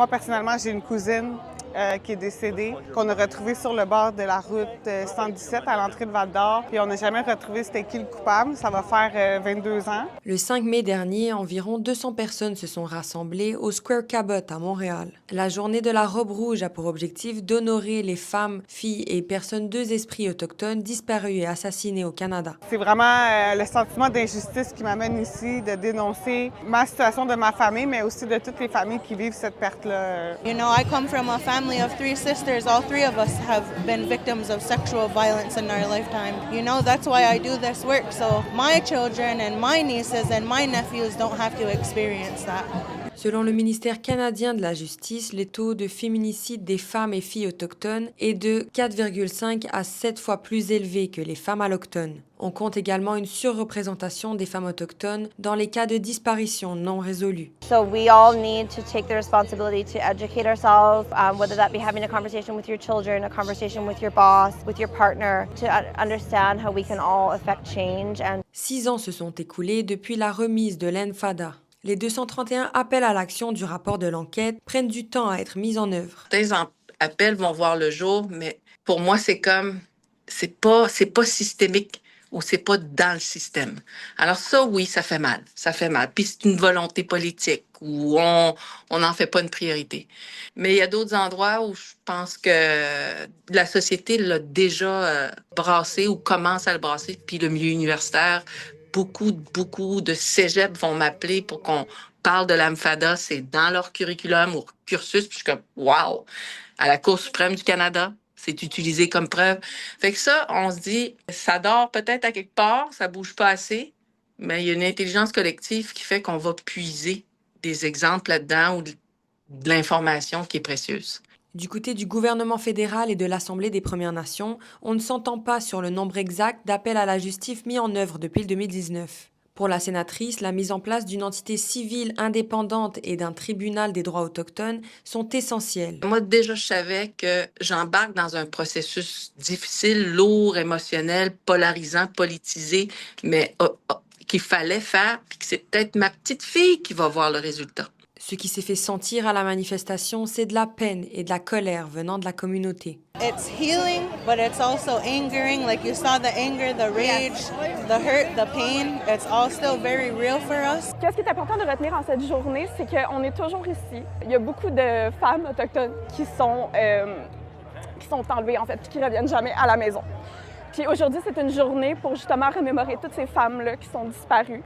Moi, personnellement, j'ai une cousine qui est décédée, qu'on a retrouvée sur le bord de la route 117 à l'entrée de Val-d'Or. Puis on n'a jamais retrouvé c'était qui le coupable. Ça va faire 22 ans. Le 5 mai dernier, environ 200 personnes se sont rassemblées au Square Cabot à Montréal. La journée de la robe rouge a pour objectif d'honorer les femmes, filles et personnes deux esprits autochtones disparus et assassinés au Canada. C'est vraiment le sentiment d'injustice qui m'amène ici, de dénoncer ma situation de ma famille, mais aussi de toutes les familles qui vivent cette perte-là. You know, I come from a family of 3 sisters. All 3 of us have been victims of sexual violence in our lifetime. You know, that's why I do this work, so my children and my nieces and my nephews don't have to experience that. Selon le ministère canadien de la Justice, les taux de féminicide des femmes et filles autochtones est de 4,5 à 7 fois plus élevé que les femmes allochtones. On compte également une surreprésentation des femmes autochtones dans les cas de disparition non résolus. So we all need to take the responsibility to educate ourselves, whether that be having a conversation with your children, a conversation with your boss, with your partner, to understand how we can all affect change. 6 ans se sont écoulés depuis la remise de l'ENFADA. Les 231 appels à l'action du rapport de l'enquête prennent du temps à être mis en œuvre. Certains appels vont voir le jour, mais pour moi, c'est pas systémique ou c'est pas dans le système. Alors ça, oui, ça fait mal. Ça fait mal. Puis c'est une volonté politique où on n'en fait pas une priorité. Mais il y a d'autres endroits où je pense que la société l'a déjà brassé ou commence à le brasser. Puis le milieu universitaire, beaucoup de cégeps vont m'appeler pour qu'on parle de l'AMFADA. C'est dans leur curriculum ou cursus. Puis je suis comme, wow! À la Cour suprême du Canada, c'est utilisé comme preuve. Fait que ça, on se dit, ça dort peut-être à quelque part, ça bouge pas assez, mais il y a une intelligence collective qui fait qu'on va puiser des exemples là-dedans ou de l'information qui est précieuse. Du côté du gouvernement fédéral et de l'Assemblée des Premières Nations, on ne s'entend pas sur le nombre exact d'appels à la justice mis en œuvre depuis le 2019. Pour la sénatrice, la mise en place d'une entité civile indépendante et d'un tribunal des droits autochtones sont essentielles. Moi, déjà, je savais que j'embarque dans un processus difficile, lourd, émotionnel, polarisant, politisé, mais qu'il fallait faire, puis que c'est peut-être ma petite fille qui va voir le résultat. Ce qui s'est fait sentir à la manifestation, c'est de la peine et de la colère venant de la communauté. It's healing, but it's also angering. Like you saw the anger, the rage, the hurt, the pain. It's all still very real for us. Qu'est-ce qui est important de retenir en cette journée, c'est qu'on est toujours ici. Il y a beaucoup de femmes autochtones qui sont enlevées, en fait, puis qui ne reviennent jamais à la maison. Puis aujourd'hui, c'est une journée pour justement remémorer toutes ces femmes-là qui sont disparues.